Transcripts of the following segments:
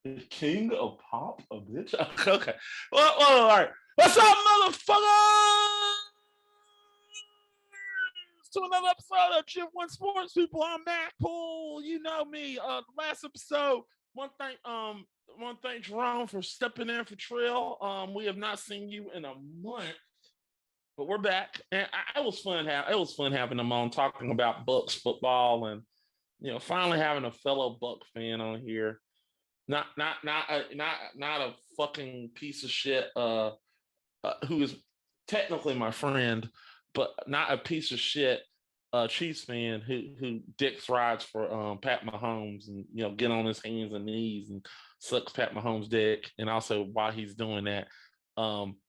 The king of pop, a bitch. Okay. Well, all right. What's up, motherfuckers? To another episode of gf1 Sports People. I'm Matt Poole. You know me. Last episode, one thing, Jerome, for stepping in for Trill. We have not seen you in a month, but we're back, and it was fun. It was fun having them on, talking about Bucks football, and finally having a fellow Buck fan on here. Not a fucking piece of shit who is technically my friend, but not a piece of shit Chiefs fan who dicks rides for Pat Mahomes and get on his hands and knees and sucks Pat Mahomes' dick, and also while he's doing that,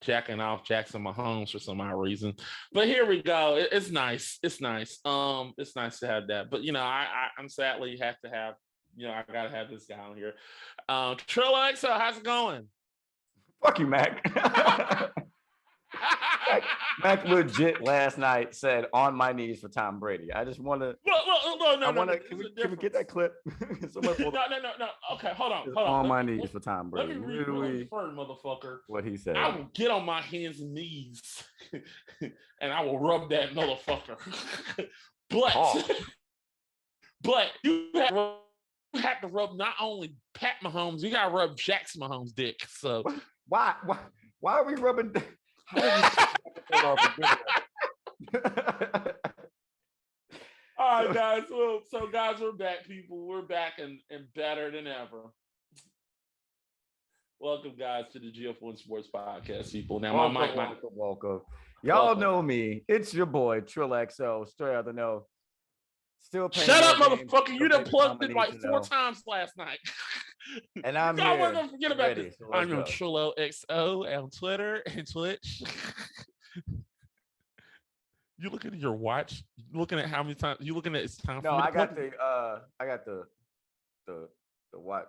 jacking off Jackson Mahomes for some odd reason. But here we go. It's nice. It's nice. It's nice to have that. But I'm sadly have to have. I gotta have this guy on here. Trill Alexa, how's it going? Fuck you, Mac. Mac legit last night said on my knees for Tom Brady. I just want to. No. Can we get that clip? No. Okay, hold on. On my knees for Tom Brady. Let me read first, motherfucker. What he said. I will get on my hands and knees, and I will rub that motherfucker. But you have to rub not only Pat Mahomes, you gotta rub Jackson Mahomes' dick. So why are we rubbing? All right, guys. So guys, we're back, people. We're back and better than ever. Welcome, guys, to the gf1 Sports Podcast, people. Now, welcome. Y'all know me. It's your boy Trill XO, straight out the know. Still shut up, motherfucker! You done plugged it like 4 times last night. And I'm here. We're gonna forget about this. So I'm on Trillo XO on Twitter and Twitch. You looking at your watch? You looking at how many times? You looking at it's time? No, I got the watch.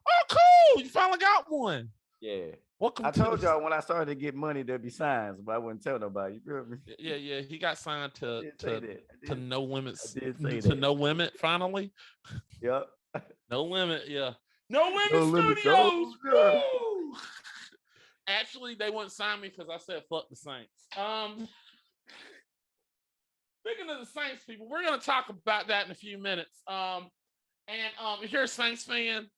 Oh, cool! You finally got one. Yeah. Welcome. I told y'all when I started to get money, there'd be signs, but I wouldn't tell nobody. You feel me? Yeah. He got signed to No Limits. To No Limit finally. Yep. No Limit. Yeah. No Limit Studios. Limit. Actually, they wouldn't sign me because I said fuck the Saints. Speaking of the Saints, people, we're gonna talk about that in a few minutes. If you're a Saints fan.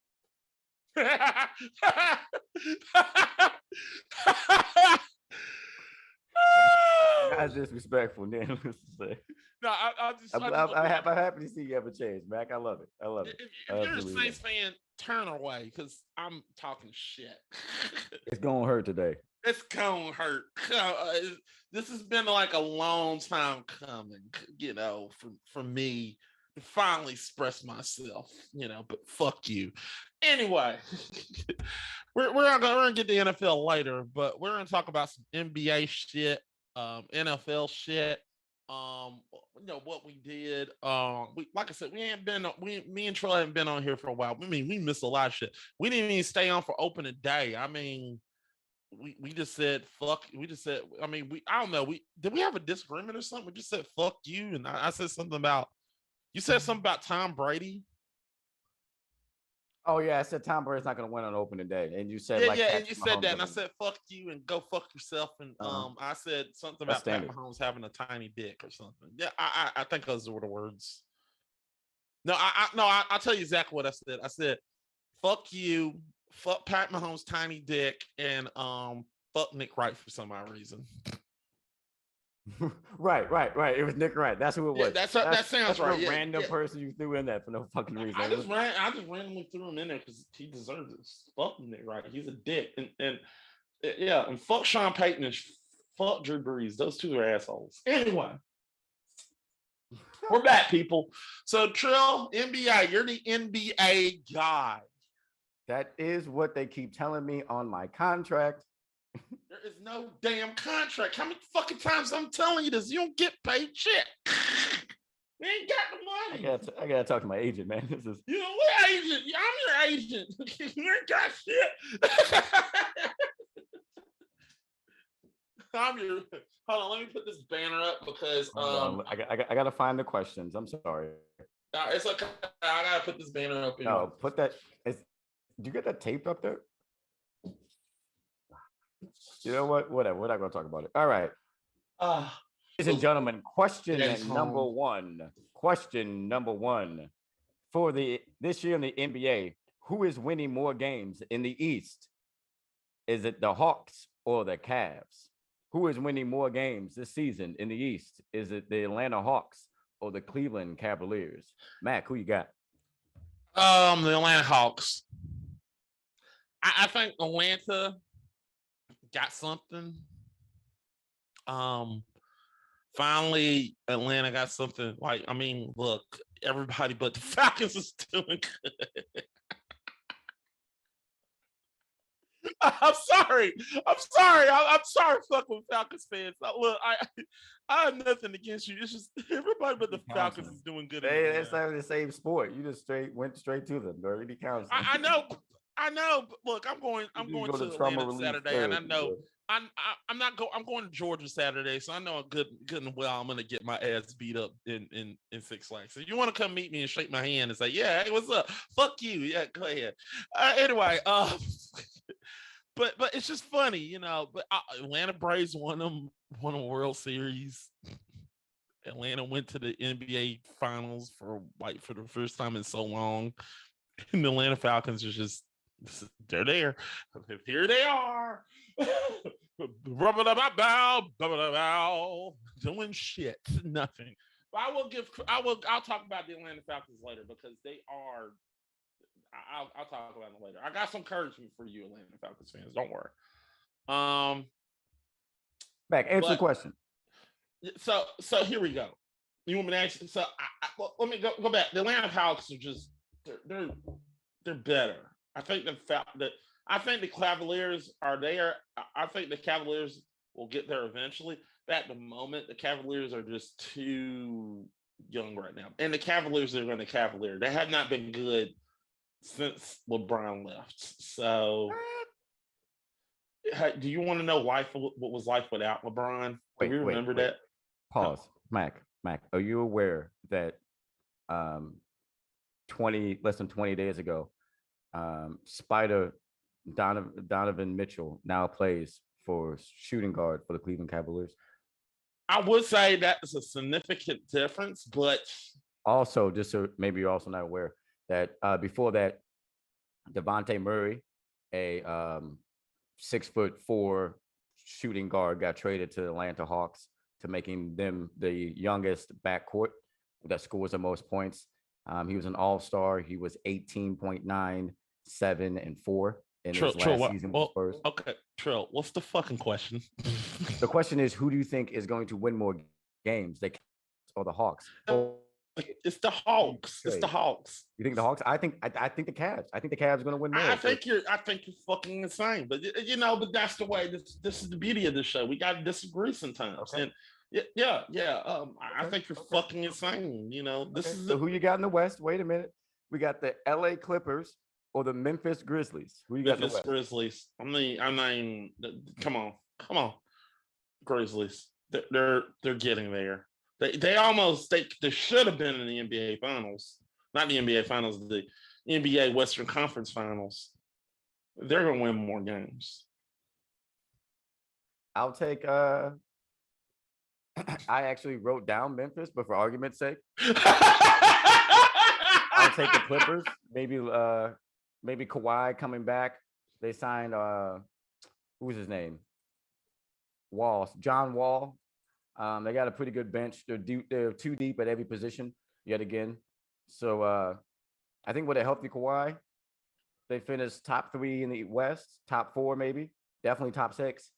That's disrespectful, then. No, I'm happy to see you have a change, Mac. I love it. If you're a Saints fan, turn away because I'm talking shit. It's gonna hurt today. It's gonna hurt. This has been like a long time coming, for me finally express myself, but fuck you. Anyway, we're gonna get the NFL later, but we're gonna talk about some NBA shit, NFL shit. What we did. Like I said, me and Troy haven't been on here for a while. I mean, we missed a lot of shit. We didn't even stay on for opening day. I mean, we just said fuck. We just said, I mean, I don't know. Did we have a disagreement or something? We just said fuck you, and I said something about, you said something about Tom Brady. Oh yeah, I said Tom Brady's not going to win on opening day, and you said and you said that, and I said fuck you and go fuck yourself, and I said something about Pat Mahomes having a tiny dick or something. Yeah, I think those were the words. No, I'll tell you exactly what I said. I said fuck you, fuck Pat Mahomes' tiny dick, and fuck Nick Wright for some odd reason. Right. It was Nick Wright. That's who it was. That sounds that's right. A random person you threw in there for no fucking reason. I just randomly threw him in there because he deserves it. Fuck Nick Wright. He's a dick. And fuck Sean Payton and fuck Drew Brees. Those two are assholes. Anyway, we're back, people. So Trill, NBA, you're the NBA guy. That is what they keep telling me on my contract. There is no damn contract. How many fucking times I'm telling you this? You don't get paid shit. You ain't got the money. I gotta talk to my agent, man. This is what agent? I'm your agent. You ain't got shit. Hold on, let me put this banner up because I gotta find the questions. I'm sorry. It's okay. I gotta put this banner up. No, put that. Do you get that taped up there? You know what? Whatever. We're not going to talk about it. All right. Ladies and gentlemen, question number one. Question number one for this year in the NBA. Who is winning more games in the East? Is it the Hawks or the Cavs? Who is winning more games this season in the East? Is it the Atlanta Hawks or the Cleveland Cavaliers? Mac, who you got? The Atlanta Hawks. I think Atlanta got something. Finally, Atlanta got something. Like, I mean, look, everybody but the Falcons is doing good. I'm sorry. I'm sorry, fucking Falcons fans. Look, I have nothing against you. It's just everybody but the Falcons is doing good. It's not the same sport. You just went straight to them. Already counts. I know. But look, I'm going to Atlanta Saturday, and I know I'm going to Georgia Saturday, so I know good and well I'm going to get my ass beat up in Six Flags. So you want to come meet me and shake my hand and say, yeah, hey, what's up? Fuck you. Yeah, go ahead. Anyway, but it's just funny, But Atlanta Braves won a World Series. Atlanta went to the NBA Finals for the first time in so long, and the Atlanta Falcons are just. They're there. Here they are. Doing shit. Nothing. But I'll talk about the Atlanta Falcons later because they are. I'll talk about them later. I got some encouragement for you, Atlanta Falcons fans. Don't worry. Answer the question. So here we go. You want me to ask? So let me go back. The Atlanta Falcons are just they're better. I think the Cavaliers are there. I think the Cavaliers will get there eventually. But at the moment, the Cavaliers are just too young right now. And the Cavaliers are going to Cavalier. They have not been good since LeBron left. So do you want to know what was life without LeBron? Do you remember that? Pause. No. Mac, are you aware that less than 20 days ago, Spider Donovan Mitchell now plays for shooting guard for the Cleveland Cavaliers? I would say that is a significant difference, but also, just so maybe you're also not aware that before that, Devontae Murray, a 6'4" shooting guard, got traded to the Atlanta Hawks to making them the youngest backcourt that scores the most points. He was an all-star. He was 18.9, 7, and 4 in his last season with the Spurs. Okay, Trill, what's the fucking question? The question is, who do you think is going to win more games, the Cavs or the Hawks? It's the Hawks. It's the Hawks. You think the Hawks? I think the Cavs. I think the Cavs are going to win more. I think you're fucking insane. But but that's the way. This is the beauty of this show. We got to disagree sometimes. Okay. And yeah. I think you're fucking insane. This is so who you got in the West? Wait a minute. We got the LA Clippers or the Memphis Grizzlies. Who you got in the West? Grizzlies. I'm not even. Come on, Grizzlies. They're getting there. They should have been in the NBA Finals. Not the NBA Finals, the NBA Western Conference Finals. They're going to win more games. I'll take I actually wrote down Memphis, but for argument's sake, I'll take the Clippers. Maybe Kawhi coming back. They signed who's his name? John Wall. They got a pretty good bench. They're too deep at every position yet again. So I think with a healthy Kawhi, they finished top 3 in the West, top 4 maybe, definitely top 6.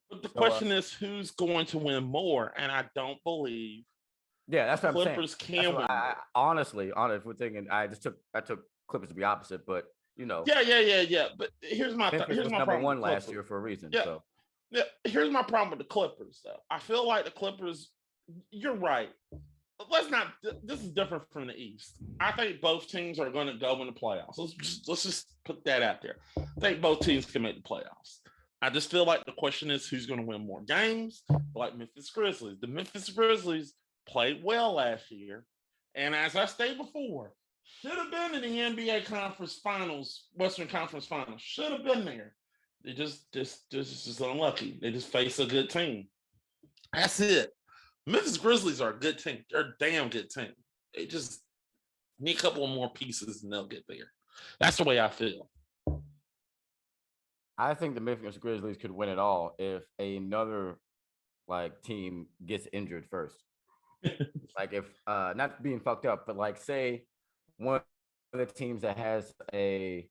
But the question is, who's going to win more? And I don't believe. Yeah, that's what Clippers I'm saying. Can win. Honestly, we're thinking, I took Clippers to be opposite, but Yeah. But here's my number 1 last year for a reason. Yeah. So. Yeah, here's my problem with the Clippers, though. I feel like the Clippers, you're right. This is different from the East. I think both teams are going to go in the playoffs. Let's just put that out there. I think both teams can make the playoffs. I just feel like the question is who's going to win more games, like Memphis Grizzlies. The Memphis Grizzlies played well last year. And as I stated before, should have been in the NBA Conference Finals, Western Conference Finals. Should have been there. They just unlucky. They just face a good team. That's it. Memphis Grizzlies are a good team. They're a damn good team. They just need a couple of more pieces and they'll get there. That's the way I feel. I think the Memphis Grizzlies could win it all if another team gets injured first. If not being fucked up, but say one of the teams that has a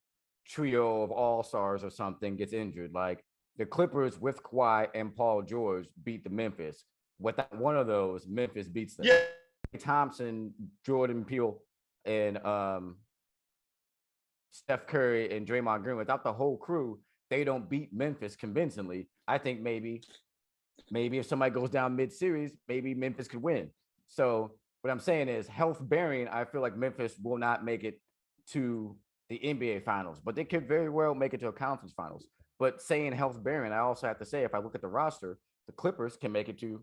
trio of all-stars or something gets injured. Like the Clippers with Kawhi and Paul George beat the Memphis. Without one of those, Memphis beats them. Yeah. Thompson, Jordan Peele, and Steph Curry and Draymond Green, without the whole crew, they don't beat Memphis convincingly. I think maybe if somebody goes down mid-series, maybe Memphis could win. So what I'm saying is health bearing, I feel like Memphis will not make it to the NBA Finals, but they could very well make it to a conference finals. But saying health bearing, I also have to say, if I look at the roster, the Clippers can make it to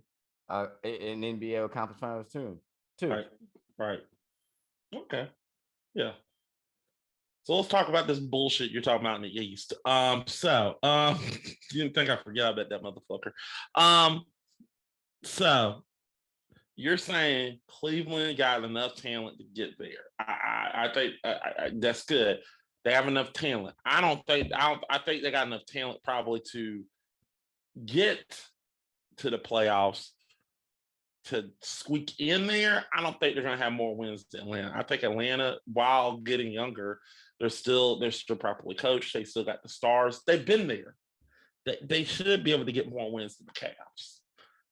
an NBA or conference finals too. Right. Okay. Yeah. So let's talk about this bullshit you're talking about in the East. You didn't think I forgot about that motherfucker. So you're saying Cleveland got enough talent to get there. I think that's good. They have enough talent. I think they got enough talent probably to get to the playoffs, to squeak in there. I don't think they're going to have more wins than Atlanta. I think Atlanta, while getting younger, they're still properly coached. They still got the stars. They've been there. They should be able to get more wins than the Cavs.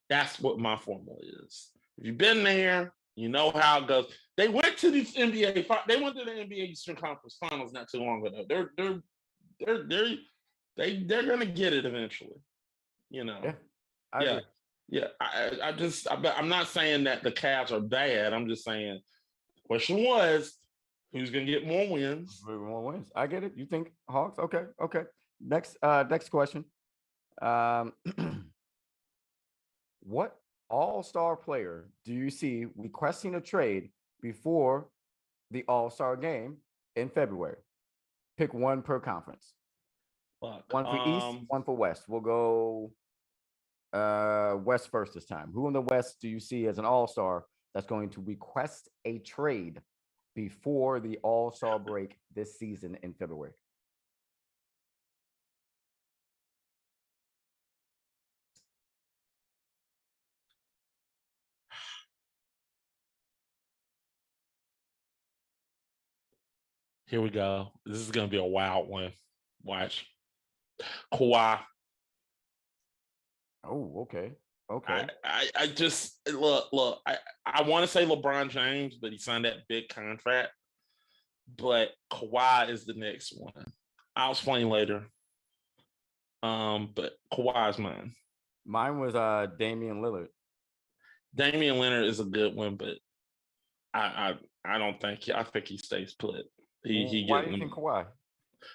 That's what my formula is. If you've been there, you know how it goes. They went to the NBA. They went to the NBA Eastern Conference Finals not too long ago. They're gonna get it eventually. Yeah. I'm not saying that the Cavs are bad. I'm just saying the question was who's gonna get more wins. More wins. I get it. You think Hawks? Okay. Next question. What all-star player do you see requesting a trade before the all-star game in February? Pick one per conference. One for East, one for West. We'll go West first this time. Who in the West do you see as an all-star that's going to request a trade before the all-star break this season in February? Here we go. This is going to be a wild one. Watch. Kawhi. Oh, okay. Okay. I just look. I want to say LeBron James, but he signed that big contract. But Kawhi is the next one. I'll explain later. But Kawhi's mine. Mine was Damian Lillard. Damian Leonard is a good one, but I don't think I think he stays put. Why do you think Kawhi?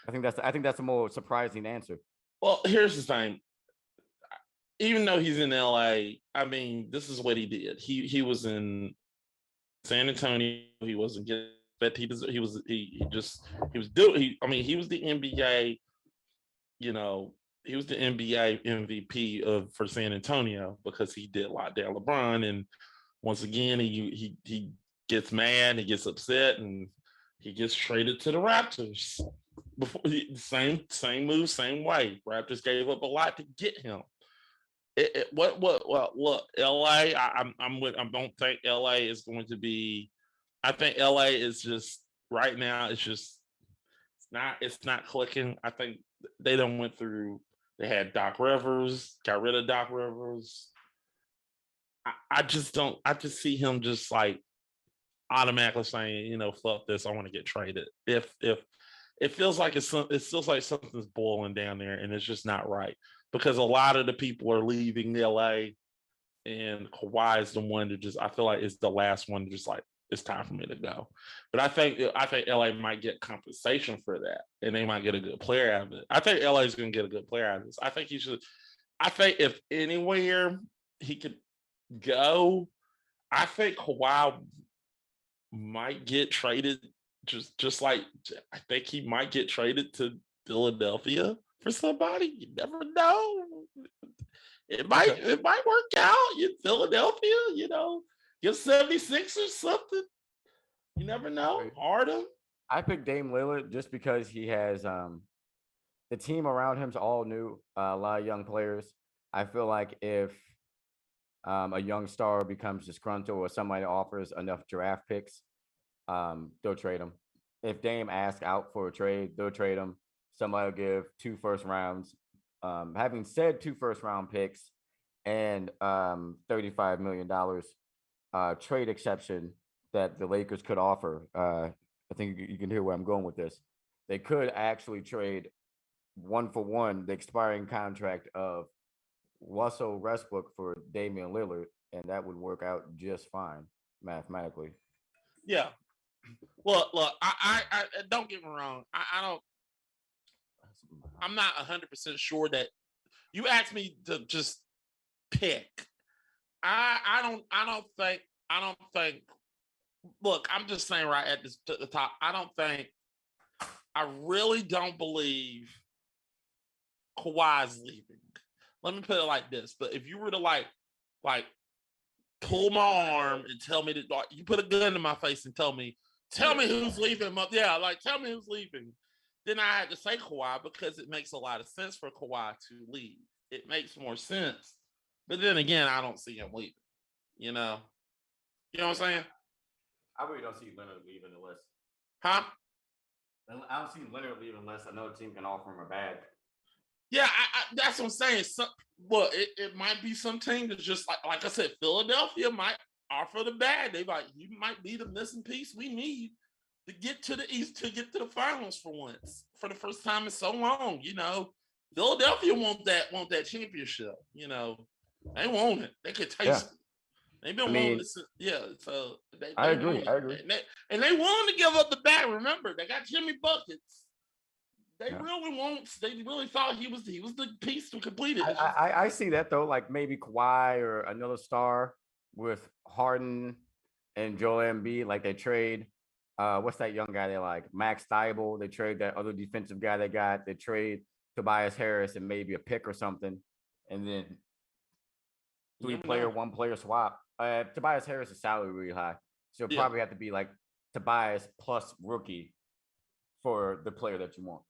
I think that's a more surprising answer. Well, here's the thing. Even though he's in LA, I mean, this is what he did. He was in San Antonio. He wasn't getting, but he was the NBA. You know, he was the NBA MVP for San Antonio because he did lock down LeBron. And once again, he gets mad, he gets upset, and he gets traded to the Raptors. Before same move, same way. Raptors gave up a lot to get him. Well, look, LA. I don't think LA is going to be. I think LA is just right now. It's not clicking. I think they done went through. They had Doc Rivers, got rid of Doc Rivers. I just see him just like automatically saying, you know, fuck this. I want to get traded. If it feels like it feels like something's boiling down there, and it's just not right. Because a lot of the people are leaving LA, and Kawhi is the one to just, I feel like it's the last one to just like, it's time for me to go. But I think LA might get compensation for that, and they might get a good player out of it. I think LA is going to get a good player out of this. I think if anywhere he could go, I think Kawhi might get traded. Just like I think he might get traded to Philadelphia for somebody. You never know. It might work out in Philadelphia, you know, get 76 or something. You never know. Harden. I picked Dame Lillard just because he has the team around him's all new, a lot of young players. I feel like if a young star becomes disgruntled or somebody offers enough draft picks, they'll trade him. If Dame asks out for a trade, they'll trade him. Somebody will give 2 first rounds. Having said 2 first round picks and $35 million trade exception that the Lakers could offer, I think you can hear where I'm going with this. They could actually trade 1-for-1 the expiring contract of Russell Westbrook for Damian Lillard, and that would work out just fine mathematically. Yeah. Look, I don't get me wrong. I'm not 100% sure that you asked me to just pick. I don't think. Look, I'm just saying right at the top. I really don't believe Kawhi's leaving. Let me put it like this. But if you were to like pull my arm and tell me that, like, you put a gun in my face and tell me who's leaving. Yeah, like tell me who's leaving. Then I had to say Kawhi because it makes a lot of sense for Kawhi to leave. It makes more sense. But then again, I don't see him leaving. You know what I'm saying? I really don't see Leonard leaving unless. Huh? I don't see Leonard leaving unless another team can offer him a bag. Yeah, that's what I'm saying. Look, it might be some team that's just like I said, Philadelphia might offer the bag. They like, you might be the missing piece we need to get to the East, to get to the finals for once, for the first time in so long. You know, Philadelphia want that championship. You know, they want it. They could taste it. They've been wanting to. Yeah, so I agree. And they willing to give up the bag. Remember, they got Jimmy buckets. They really thought he was the piece to complete it. I see that though, like maybe Kawhi or another star with Harden and Joel Embiid, like they trade. What's that young guy they like? Max Thibault. They trade that other defensive guy they got. They trade Tobias Harris and maybe a pick or something, and then 3-player, 1-player swap. Tobias Harris' salary really high, so it'll probably have to be like Tobias plus rookie for the player that you want.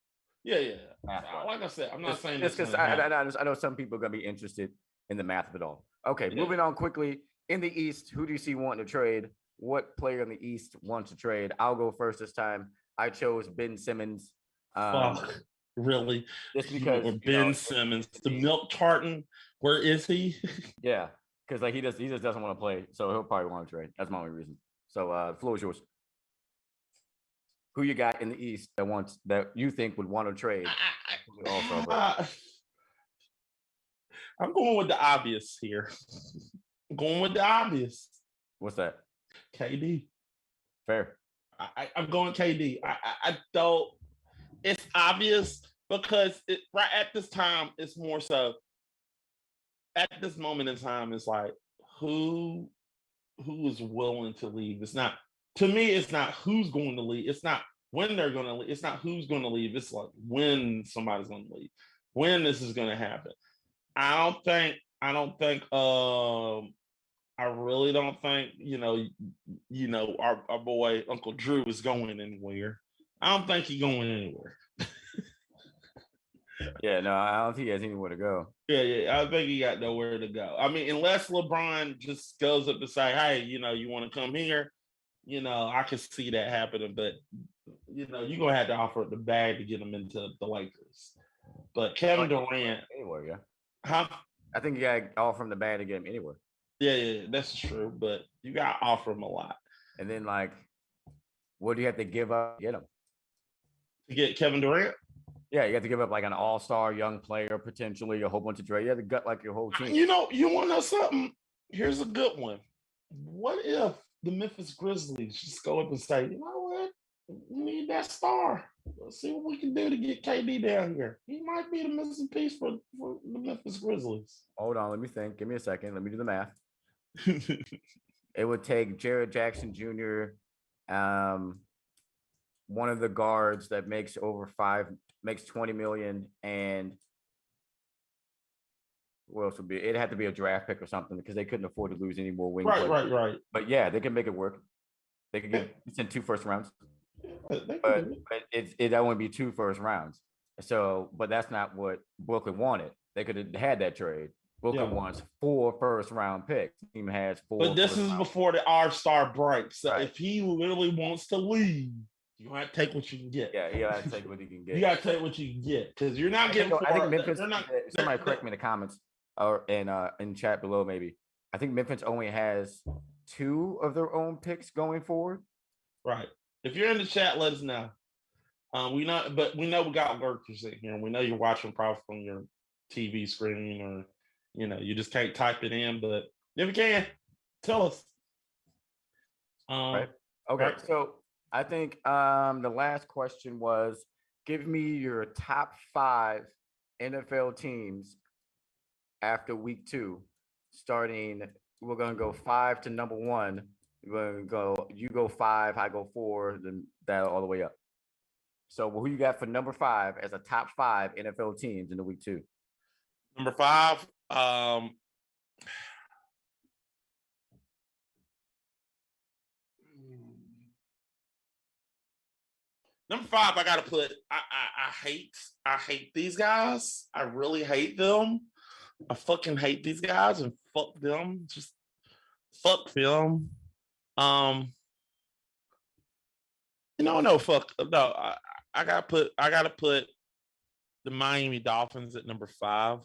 Yeah. Like I said, I'm not saying this because I know some people are going to be interested in the math of it all. Okay, moving on quickly. In the East, who do you see wanting to trade? What player in the East wants to trade? I'll go first this time. I chose Ben Simmons. Fuck. Really? Just because Or Ben Simmons, the milk carton. Where is he? Yeah, because like he just doesn't want to play, so he'll probably want to trade. That's my only reason. So the floor is yours. Who you got in the East that you think would want to trade? I'm going with the obvious here. I'm going with the obvious. What's that? KD. Fair. I'm going KD. I don't. It's obvious because right at this time, it's more so. At this moment in time, it's like who is willing to leave. It's not, to me, it's not who's going to leave. It's not when they're going to leave. It's not who's going to leave. It's like when somebody's going to leave, when this is going to happen. I really don't think, our boy Uncle Drew is going anywhere. I don't think he's going anywhere. Yeah, no, I don't think he has anywhere to go. Yeah, I think he got nowhere to go. I mean, unless LeBron just goes up and say, hey, you want to come here, I can see that happening. But, you're going to have to offer the bag to get him into the Lakers. But Kevin Durant. Anywhere, yeah. Huh? I think you got to offer him the bag to get him anywhere. Yeah, that's true. But you got to offer him a lot. And then, like, what do you have to give up to get him? To get Kevin Durant? Yeah, you have to give up like an all-star young player, potentially a whole bunch of trade. You have to gut like your whole team. You want to know something? Here's a good one. What if the Memphis Grizzlies just go up and say, you know what? We need that star. Let's see what we can do to get KD down here. He might be the missing piece for the Memphis Grizzlies. Hold on, let me think. Give me a second. Let me do the math. It would take Jared Jackson Jr., one of the guards that makes 20 million, and what else would be? It had to be a draft pick or something because they couldn't afford to lose any more wing. Right. But yeah, they can make it work. They could get in 2 first rounds. But that wouldn't be 2 first rounds. So, but that's not what Brooklyn wanted. They could have had that trade. Brooklyn wants 4 first round picks. The team has 4. But this is before the All-Star break. So if he literally wants to leave, you have to take what you can get. Yeah, you got to take what you can get. You got to take what you can get because you're not getting. I think Memphis. Somebody correct me in the comments or in chat below. Maybe I think Memphis only has 2 of their own picks going forward. Right. If you're in the chat, let us know. We know we got lurkers in here, and we know you're watching probably from your TV screen, or you just can't type it in. But if you can, tell us. Right. Okay. Right. So I think the last question was, give me your top 5 NFL teams after week 2, starting. We're gonna go 5 to number 1. You go 5, I go 4, then that all the way up. So who you got for number 5 as a top 5 NFL teams in the week 2? Number 5, number 5, I gotta put. I hate these guys. I really hate them. I fucking hate these guys and fuck them. Just fuck them. No, fuck no. I gotta put the Miami Dolphins at number 5.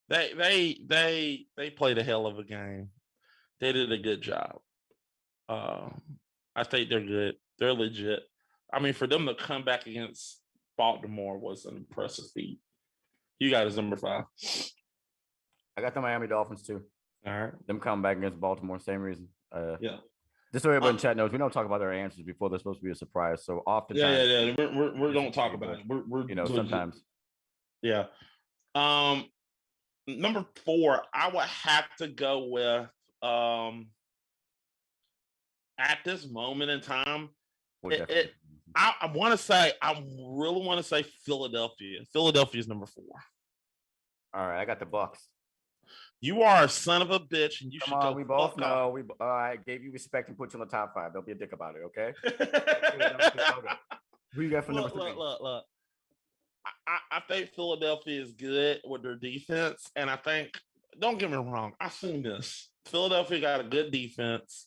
They played a hell of a game. They did a good job. I think they're good. They're legit. I mean, for them to come back against Baltimore was an impressive feat. You got his number 5. I got the Miami Dolphins too. All right. Them coming back against Baltimore, same reason. Yeah. Just so everybody in chat knows, we don't talk about their answers before they're supposed to be a surprise. So oftentimes, yeah. We don't talk about it. We're sometimes. Yeah. Number 4, I would have to go with at this moment in time. I really want to say Philadelphia. Philadelphia is number 4. All right, I got the Bucks. You are a son of a bitch, and you should go. We both know. I gave you respect and put you on the top 5. Don't be a dick about it, okay? Who you got for number 3? Look. I think Philadelphia is good with their defense, and I think, don't get me wrong, I've seen this. Philadelphia got a good defense.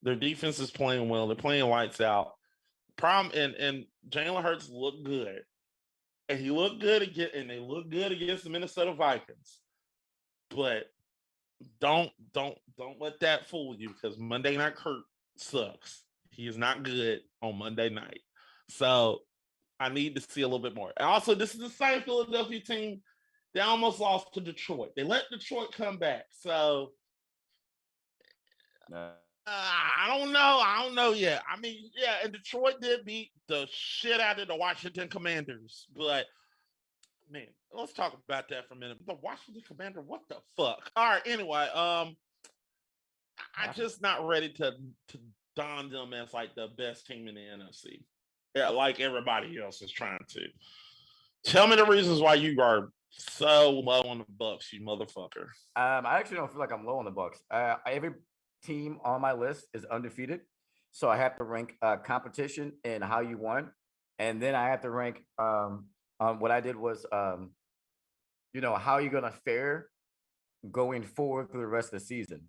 Their defense is playing well. They're playing lights out. Problem and Jalen Hurts look good, and he looked good again, and they look good against the Minnesota Vikings. But don't let that fool you, because Monday Night Kurt sucks. He is not good on Monday night. So I need to see a little bit more. And also, this is the same Philadelphia team. They almost lost to Detroit. They let Detroit come back. So I don't know. I don't know yet. I mean, yeah, and Detroit did beat the shit out of the Washington Commanders. But, man, let's talk about that for a minute. The Washington Commander, what the fuck? All right, anyway, I'm just not ready to don them as, like, the best team in the NFC. Yeah, like everybody else is trying to. Tell me the reasons why you are so low on the Bucks, you motherfucker. I actually don't feel like I'm low on the Bucks. Every team on my list is undefeated, so I have to rank competition and how you won, and then I have to rank. What I did was, how you're gonna fare going forward through the rest of the season.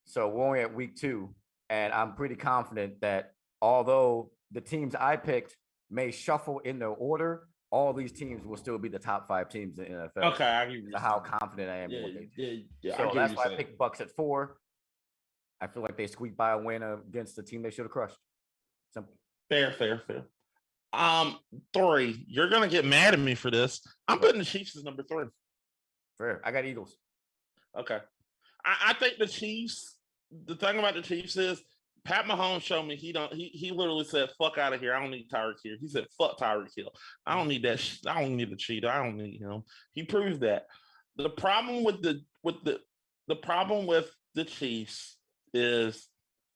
So we're only at week 2, and I'm pretty confident that although the teams I picked may shuffle in their order, all these teams will still be the top 5 teams in the NFL. Okay, I give you how confident I am. Yeah. So that's why I picked Bucks at 4. I feel like they squeaked by a win against the team they should have crushed. Simple. Fair. 3. You're gonna get mad at me for this. I'm putting the Chiefs as number 3. Fair. I got Eagles. Okay. I think the Chiefs. The thing about the Chiefs is Pat Mahomes showed me he literally said, "Fuck out of here. I don't need Tyreek Hill." He said, "Fuck Tyreek Hill. I don't need that. I don't need the cheater. I don't need him." He proved that. The problem with the problem with the Chiefs is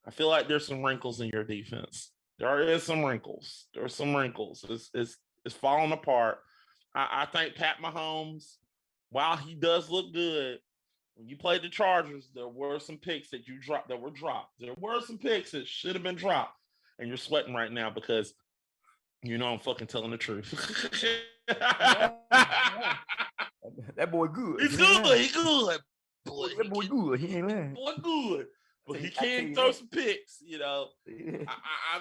I feel like there's some wrinkles in your defense. There is some wrinkles. There are some wrinkles. It's falling apart. I think Pat Mahomes, while he does look good, when you played the Chargers, there were some picks that you dropped that were dropped. There were some picks that should have been dropped. And you're sweating right now because you know I'm fucking telling the truth. That boy good. He's good. He's good. That boy good. He ain't lying. Boy good. But he can throw some picks, I'm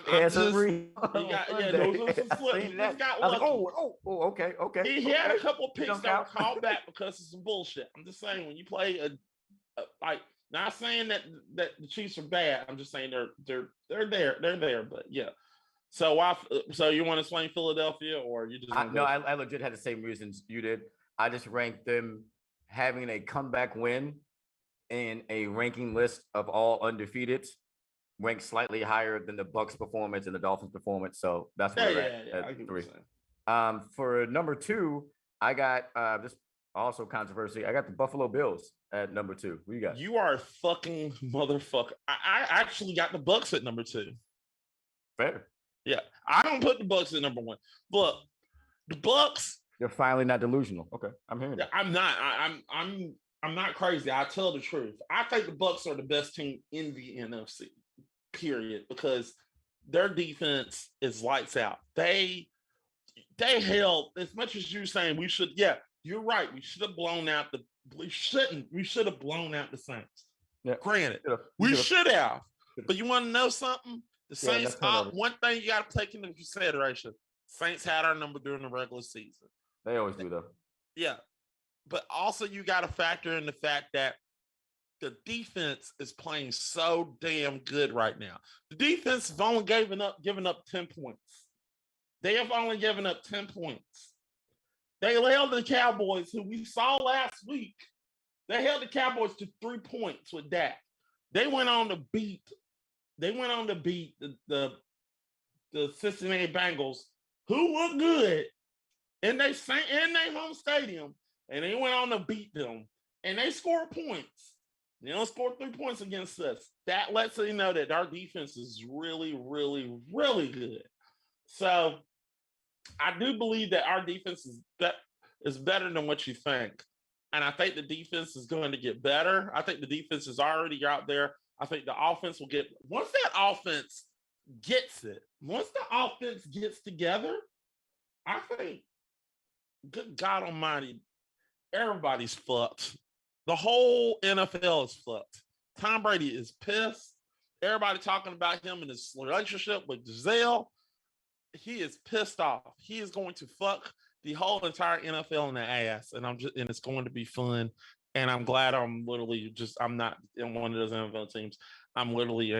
those are some slips. He's got lucky. Okay. He had a couple of picks that were called back because of some bullshit. I'm just saying, when you play not saying that the Chiefs are bad. I'm just saying they're there. But yeah. So you want to explain Philadelphia, or you just I legit had the same reasons you did. I just ranked them having a comeback win in a ranking list of all undefeated, ranked slightly higher than the Bucks performance and the Dolphins performance. So that's where we're at 3. For number 2, I got this also controversy. I got the Buffalo Bills at number 2. What you got? You are a fucking motherfucker. I actually got the Bucks at number 2. Fair. Yeah, I don't put the Bucks at number 1. Look, the Bucks. You're finally not delusional. Okay, I'm hearing that. I'm not. I'm not crazy. I tell the truth. I think the Bucks are the best team in the NFC. Period, because their defense is lights out. They held, as much as you're saying we should. Yeah, you're right. We should have blown out the. We should have blown out the Saints. Yeah. Granted, we should have. But you want to know something? The Saints. One thing you got to take into consideration: Saints had our number during the regular season. They always do, though. Yeah. But also you got to factor in the fact that the defense is playing so damn good right now. The defense has only given up 10 points. They have only given up 10 points. They held the Cowboys, who we saw last week. They held the Cowboys to 3 points with Dak. They went on to beat the Cincinnati Bengals, who look good in their home stadium. And they went on to beat them. And they scored points. They only scored 3 points against us. That lets you know that our defense is really, really, really good. So I do believe that our defense is better than what you think. And I think the defense is going to get better. I think the defense is already out there. I think the offense will get, once that offense gets it, once the offense gets together, I think, good God almighty, everybody's fucked. The whole NFL is fucked. Tom Brady is pissed. Everybody talking about him and his relationship with Giselle. He is pissed off. He is going to fuck the whole entire NFL in the ass, and it's going to be fun. And I'm glad I'm not in one of those NFL teams. I'm literally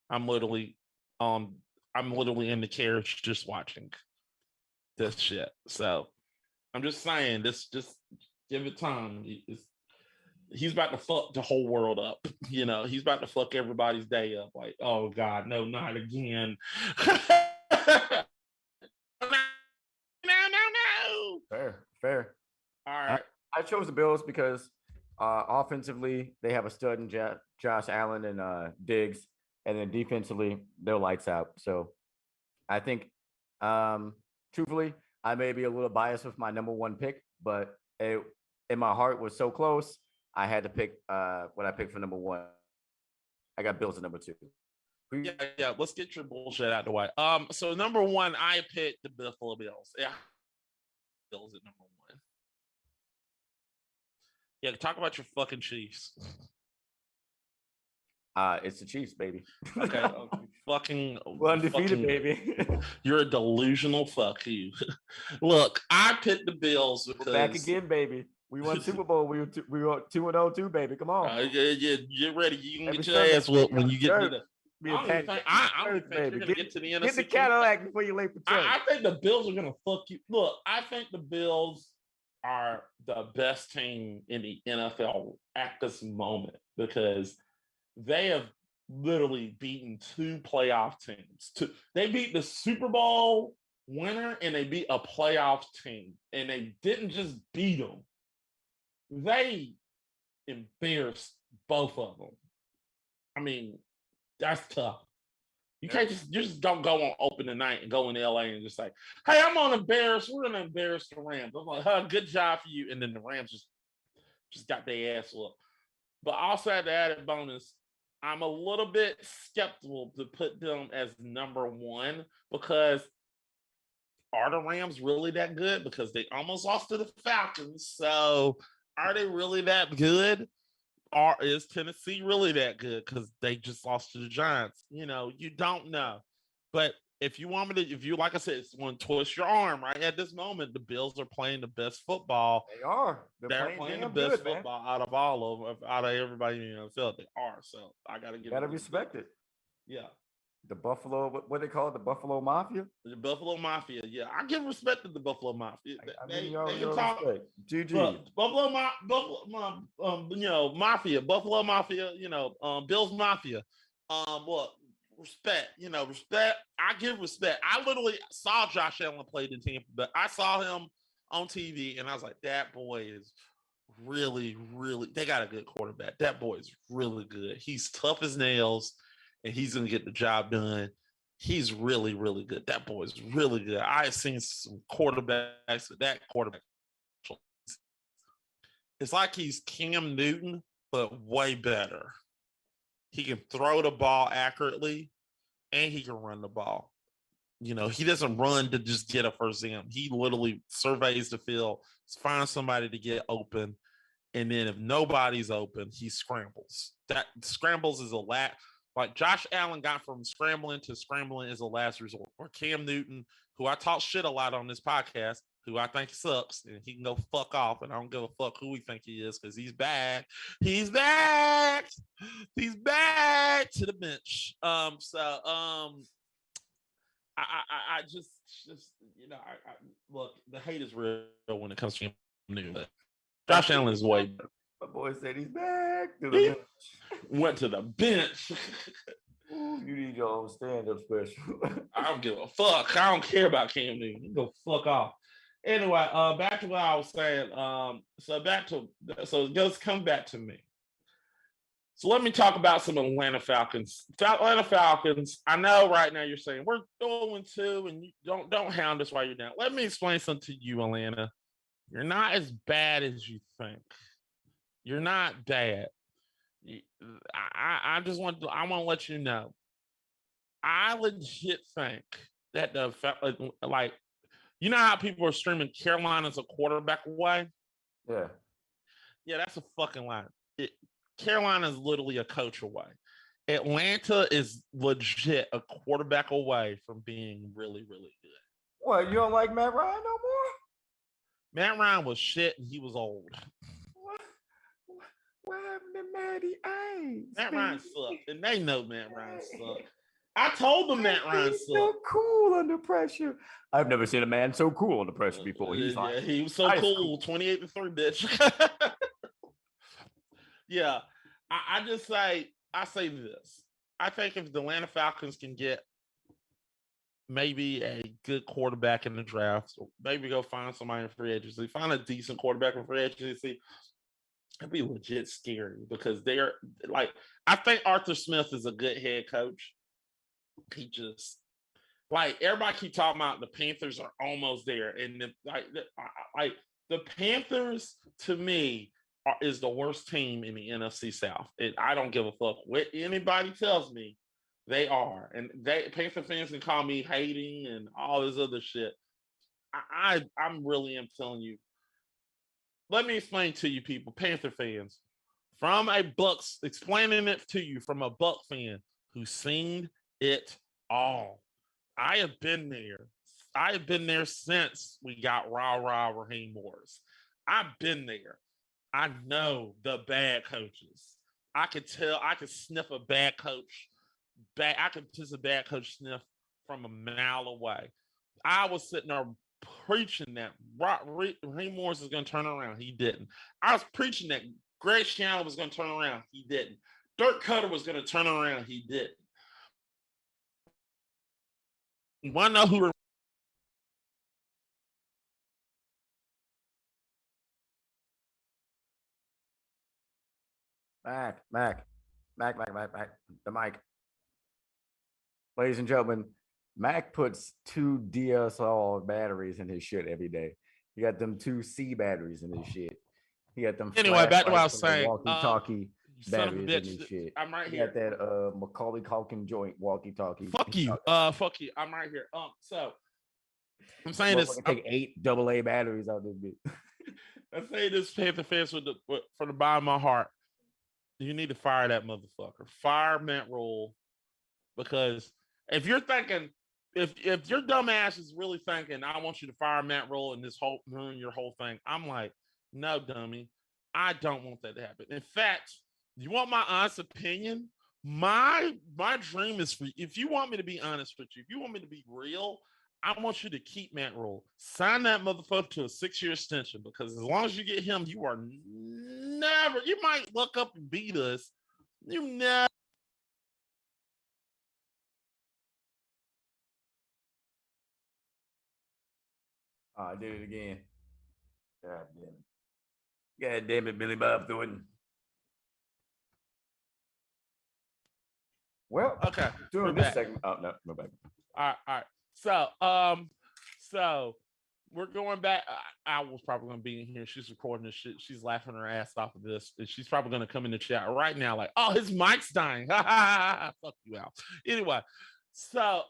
I'm literally I'm literally in the carriage just watching this shit. So I'm just saying, just give it time. He's about to fuck the whole world up. He's about to fuck everybody's day up. Like, oh God, no, not again. No. Fair. All right. I chose the Bills because offensively they have a stud in Josh Allen and Diggs, and then defensively they're lights out. So I think, truthfully, I may be a little biased with my number one pick, but in my heart was so close. I had to pick what I picked for number one. I got Bills at number two. Yeah. Let's get your bullshit out of the way. So number one, I picked the Buffalo Bills. Yeah, Bills at number one. Yeah, talk about your fucking Chiefs. It's the Chiefs, baby. Okay, fucking undefeated, baby. You're a delusional fuck you. Look, I picked the Bills because we're back again, baby. We won Super Bowl. We were 2-0 too, baby. Come on. Yeah, get ready. You can get your ass whooped when you get to the. I don't think you're gonna get to the NFC. Get the Cadillac before you late for church. I think the Bills are gonna fuck you. Look, I think the Bills are the best team in the NFL at this moment because they have literally beaten two playoff teams. They beat the Super Bowl winner and they beat a playoff team, and they didn't just beat them. They embarrassed both of them. I mean, that's tough. You just don't go on opening night and go in LA and just say, hey, we're gonna embarrass the Rams. I'm like, good job for you. And then the Rams just got their ass whooped. But also at the added bonus, I'm a little bit skeptical to put them as number one because are the Rams really that good? Because they almost lost to the Falcons. So are they really that good? Or is Tennessee really that good? Because they just lost to the Giants. You don't know. But if you want me to, like I said, it's going to twist your arm right at this moment. The Bills are playing the best football. They are. They're playing the best football out of out of everybody in the NFL. They are. So I got to give. Gotta respect it. Yeah. The Buffalo, what they call it, the Buffalo Mafia? The Buffalo Mafia, yeah. I give respect to the Buffalo Mafia. They can talk. GG. Buffalo Mafia, Buffalo Mafia, Bills Mafia. What respect, respect. I give respect. I literally saw Josh Allen played in Tampa, but I saw him on TV and I was like, that boy is really, really, they got a good quarterback. That boy is really good. He's tough as nails. And he's going to get the job done. He's really, really good. That boy is really good. I've seen some quarterbacks with that quarterback. It's like he's Cam Newton, but way better. He can throw the ball accurately, and he can run the ball. He doesn't run to just get a first down. He literally surveys the field, finds somebody to get open, and then if nobody's open, he scrambles. That scrambles is a lot. Like Josh Allen got from scrambling to scrambling is a last resort. Or Cam Newton, who I talk shit a lot on this podcast, who I think sucks, and he can go fuck off, and I don't give a fuck who we think he is because he's back. He's back. He's back to the bench. I just look, the hate is real when it comes to Cam Newton. But Josh Allen is way better. My boy said he's back to the bench. Went to the bench. Ooh, you need your own stand-up special. I don't give a fuck. I don't care about Cam Newton. You go fuck off. Anyway, back to what I was saying. So let's come back to me. So let me talk about some Atlanta Falcons. Atlanta Falcons. I know right now you're saying we're 0-2 and you don't hound us while you're down. Let me explain something to you, Atlanta. You're not as bad as you think. You're not bad. I want to let you know. I legit think that you know how people are streaming Carolina's a quarterback away? Yeah. Yeah, that's a fucking lie. Carolina is literally a coach away. Atlanta is legit a quarterback away from being really, really good. What, you don't like Matt Ryan no more? Matt Ryan was shit and he was old. What happened to Matty Ice? Matt Ryan sucked, and they know Matt Ryan sucked. I told them Matt Ryan sucked. So cool under pressure. I've never seen a man so cool under pressure before. He's like, he was so cool. 28-3, bitch. Yeah, I say this. I think if the Atlanta Falcons can get maybe a good quarterback in the draft, or maybe go find somebody in free agency, find a decent quarterback in free agency, it'd be legit scary because they're like, I think Arthur Smith is a good head coach. He just like everybody keep talking about the Panthers are almost there, and the Panthers to me is the worst team in the NFC South. And I don't give a fuck what anybody tells me. They are, and Panther fans can call me hating and all this other shit. I'm really am telling you. Let me explain to you, people, Panther fans, from a Bucks, explaining it to you from a Buck fan who's seen it all. I have been there. I have been there since we got Raheem Morris. I've been there. I know the bad coaches. I could tell. I could sniff a bad coach. I could just a bad coach sniff from a mile away. I was sitting there preaching that Raheem Morris is going to turn around. He didn't. I was preaching that Greg Schiano was going to turn around. He didn't. Dirk Cutter was going to turn around. He didn't. You want to know who? Mac. The mic. Ladies and gentlemen, Mac puts 2 DSL batteries in his shit every day. He got them 2 C batteries in his shit. He got them. Anyway, back to what I was saying. Walkie-talkie batteries in his shit. I'm right he here. Got that Macaulay Culkin joint walkie-talkie. Fuck you. Fuck you. I'm right here. So I'm saying this. Take 8 AA batteries out of this bitch. I say this, Panther fans, from the bottom of my heart. You need to fire that motherfucker. Fire Matt Rule, because if you're thinking, if your dumb ass is really thinking, I want you to fire Matt Rule and ruin your whole thing, I'm like, no, dummy, I don't want that to happen. In fact, you want my honest opinion? My dream is for, if you want me to be honest with you, if you want me to be real, I want you to keep Matt Rule. Sign that motherfucker to a 6-year extension, because as long as you get him, you are never, you might look up and beat us. You never. Oh, I did it again. God damn it. God damn it, Billy Bob Thornton. Well, okay. During this segment. Oh, no, we're back. All right. So we're going back. I was probably going to be in here. She's recording this shit. She's laughing her ass off of this. And she's probably going to come in the chat right now like, oh, his mic's dying. Fuck you out. Anyway. So,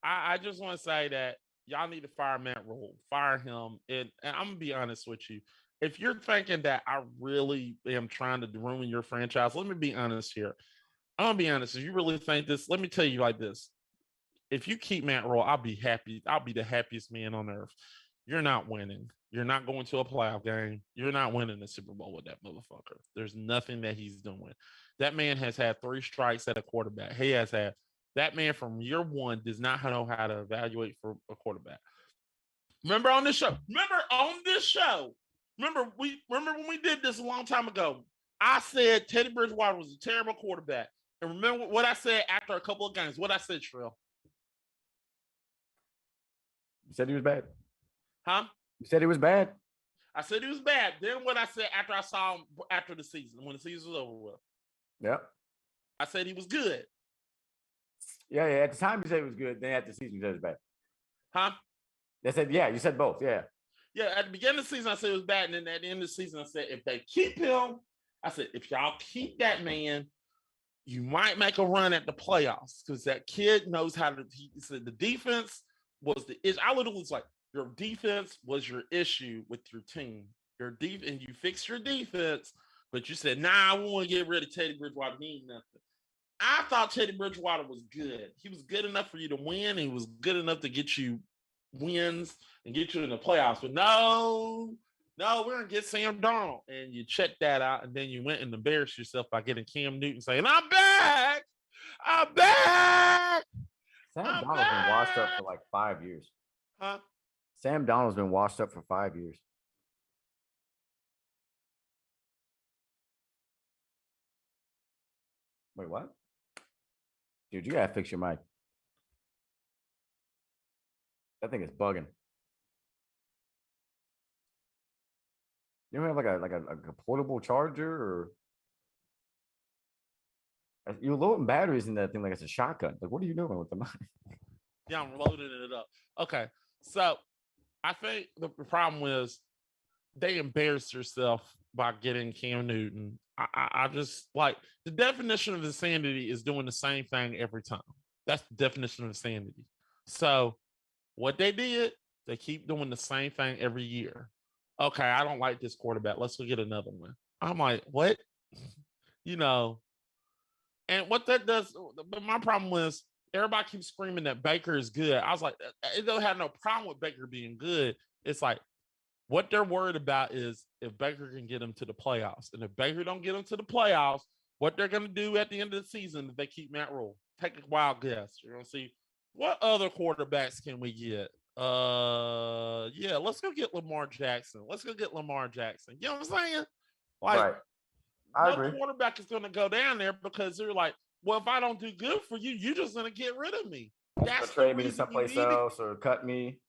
I just want to say that y'all need to fire Matt Rule. Fire him. And I'm going to be honest with you. If you're thinking that I really am trying to ruin your franchise, let me be honest here. I'm going to be honest. If you really think this, let me tell you like this. If you keep Matt Rule, I'll be happy. I'll be the happiest man on earth. You're not winning. You're not going to a playoff game. You're not winning the Super Bowl with that motherfucker. There's nothing that he's doing. That man has had 3 strikes at a quarterback. He has had. That man from year 1 does not know how to evaluate for a quarterback. Remember on this show? Remember when we did this a long time ago? I said Teddy Bridgewater was a terrible quarterback. And remember what I said after a couple of games? What I said, Trill? You said he was bad. Huh? You said he was bad. I said he was bad. Then what I said after I saw him after the season, when the season was over with. Yeah. I said he was good. Yeah. At the time you said it was good. Then after the season you said it was bad. Huh? They said, yeah, you said both. Yeah. Yeah, at the beginning of the season, I said it was bad. And then at the end of the season, I said, if they keep him, I said, if y'all keep that man, you might make a run at the playoffs, because that kid knows how to. He said the defense was the issue. I literally was like, your defense was your issue with your team. And you fixed your defense, but you said, nah, I want to get rid of Teddy Bridgewater. He ain't nothing. I thought Teddy Bridgewater was good. He was good enough for you to win. He was good enough to get you wins and get you in the playoffs. But no, we're gonna get Sam Darnold, and you check that out, and then you went and embarrassed yourself by getting Cam Newton saying, "I'm back, I'm back." Sam Donald's been washed up for like 5 years. Huh? Sam Donald's been washed up for 5 years. Wait, what? Dude, you gotta fix your mic. I think it's bugging. You don't have like a portable charger, or you're loading batteries in that thing like it's a shotgun. Like, what are you doing with the mic? Yeah, I'm loading it up. Okay, so I think the problem was they embarrassed themselves by getting Cam Newton. I just like the definition of insanity is doing the same thing every time. That's the definition of insanity. So what they did, they keep doing the same thing every year. Okay, I don't like this quarterback. Let's go get another one. I'm like, what? You know, and what that does, but my problem was everybody keeps screaming that Baker is good. I was like, it don't have no problem with Baker being good. It's like, what they're worried about is if Baker can get them to the playoffs. And if Baker don't get them to the playoffs, what they're going to do at the end of the season if they keep Matt Rule. Take a wild guess. You're going to see what other quarterbacks can we get? Yeah, let's go get Lamar Jackson. Let's go get Lamar Jackson. You know what I'm saying? Like, right. I agree. Quarterback is going to go down there because they're like, well, if I don't do good for you, you're just going to get rid of me. That's trade me to someplace else or cut me.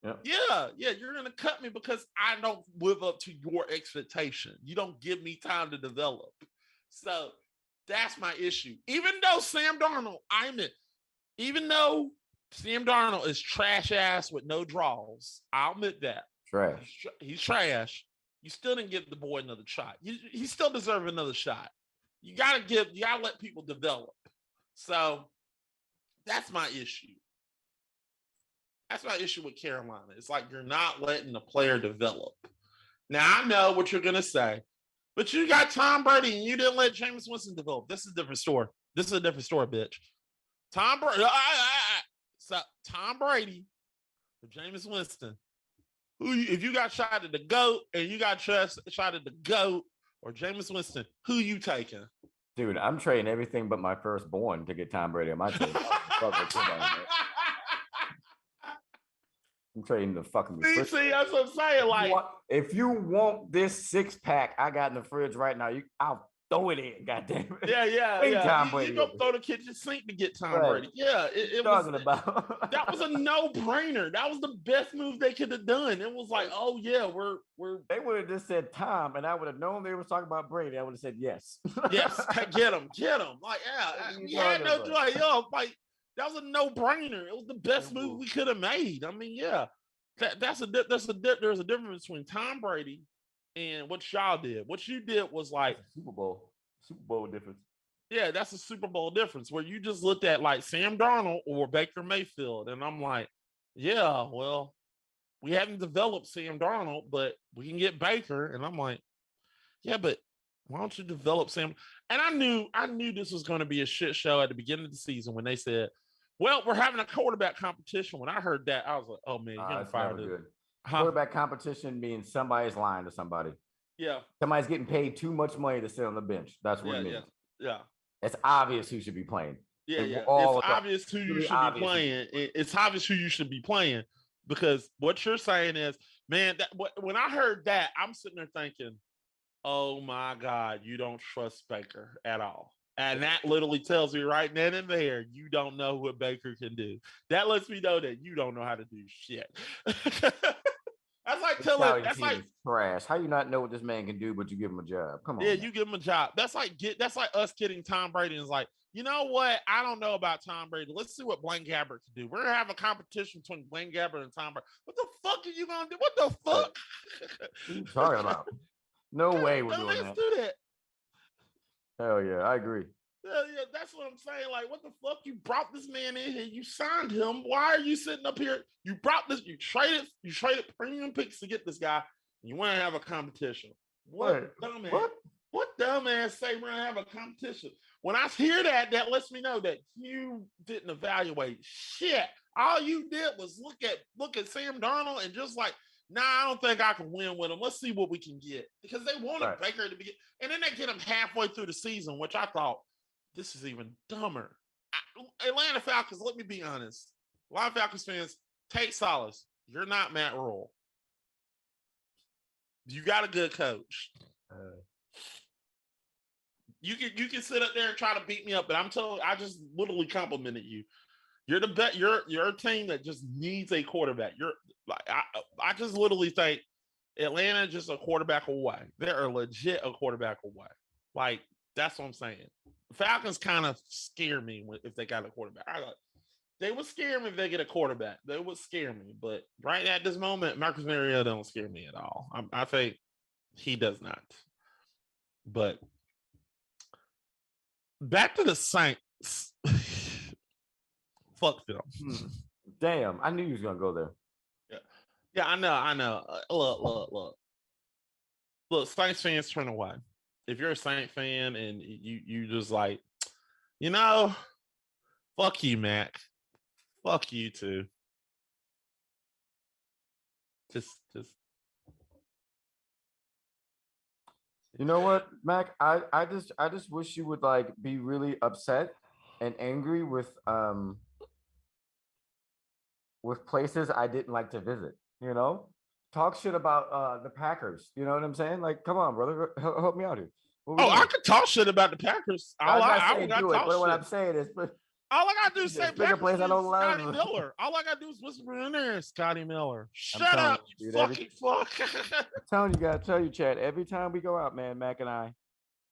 Yep. Yeah, you're going to cut me because I don't live up to your expectation. You don't give me time to develop. So that's my issue. Even though Sam Darnold, even though Sam Darnold is trash ass with no draws, I'll admit that. Trash. He's trash. You still didn't give the boy another shot. He still deserves another shot. You gotta let people develop. So that's my issue. That's my issue with Carolina. It's like you're not letting the player develop. Now, I know what you're going to say, but you got Tom Brady and you didn't let Jameis Winston develop. This is a different story. Bitch. Tom Brady. So Tom Brady or Jameis Winston, if you got shot at the GOAT and you got shot at the GOAT or Jameis Winston, who you taking? Dude, I'm trading everything but my firstborn to get Tom Brady on my team. I'm trading the fucking. See, that's what I'm saying. Like, if you want this 6-pack I got in the fridge right now, I'll throw it in. Goddamn it. Yeah. Tom Brady. You don't throw the kitchen sink to get Tom Brady. Yeah, it was. About? That was a no-brainer. That was the best move they could have done. It was like, oh yeah, we're. They would have just said Tom, and I would have known they were talking about Brady. I would have said yes. Yes, get him. Like, yeah, we had no like, like. That was a no-brainer. It was the best move we could have made. I mean, yeah, there's a difference between Tom Brady and what y'all did. What you did was like Super Bowl difference. Yeah, that's a Super Bowl difference where you just looked at like Sam Darnold or Baker Mayfield, and I'm like, yeah, well, we haven't developed Sam Darnold, but we can get Baker, and I'm like, yeah, but why don't you develop Sam? And I knew this was going to be a shit show at the beginning of the season when they said, well, we're having a quarterback competition. When I heard that, I was like, oh, man, you're going to fire this. Quarterback competition means somebody's lying to somebody. Yeah. Somebody's getting paid too much money to sit on the bench. That's what it means. Yeah. It's obvious who should be playing. Yeah. It's obvious who you should be playing. It's obvious who you should be playing because what you're saying is, man, when I heard that, I'm sitting there thinking, oh, my God, you don't trust Baker at all. And that literally tells me right then and there, you don't know what Baker can do. That lets me know that you don't know how to do shit. That's like telling. That's like trash. How you not know what this man can do, but you give him a job? Come on. Yeah, man. You give him a job. That's like us getting Tom Brady and it's like, you know what? I don't know about Tom Brady. Let's see what Blaine Gabbert can do. We're gonna have a competition between Blaine Gabbert and Tom Brady. What the fuck are you gonna do? What the fuck? What are you talking about? No way we're doing that. Do that. Hell yeah, I agree. Yeah, that's what I'm saying. Like, what the fuck? You brought this man in here. You signed him. Why are you sitting up here? You brought this. You traded premium picks to get this guy. You want to have a competition? What dumbass? What dumbass say we're gonna have a competition? When I hear that, that lets me know that you didn't evaluate shit. All you did was look at Sam Darnold and just like, nah, I don't think I can win with him. Let's see what we can get. Because they wanted Baker at the beginning. And then they get him halfway through the season, which I thought, this is even dumber. Atlanta Falcons, let me be honest. Atlanta Falcons fans, take solace. You're not Matt Rule. You got a good coach. You can sit up there and try to beat me up, but I'm telling you, I just literally complimented you. You're the best. You're a team that just needs a quarterback. You're like I just literally think Atlanta just a quarterback away. They're legit a quarterback away. Like that's what I'm saying. The Falcons kind of scare me if they got a quarterback. They would scare me if they get a quarterback. They would scare me, but right at this moment, Marcus Mariota don't scare me at all. I think he does not. But back to the Saints. Fuck them. Damn, I knew you was gonna go there. Yeah, I know. Look, Saints fans turn away. If you're a Saints fan and you just like, fuck you, Mac. Fuck you too. Just. You know what, Mac? I just wish you would like be really upset and angry with places I didn't like to visit. Talk shit about the Packers. You know what I'm saying? Like, come on, brother, help me out here. I could talk shit about the Packers. What I'm saying is, all I gotta do is say bigger place I don't love. Scotty Miller. All I gotta do is whisper in there, Scotty Miller. Shut up, you fucking fuck. I'm telling you, gotta tell you, Chad. Every time we go out, man, Mac and I,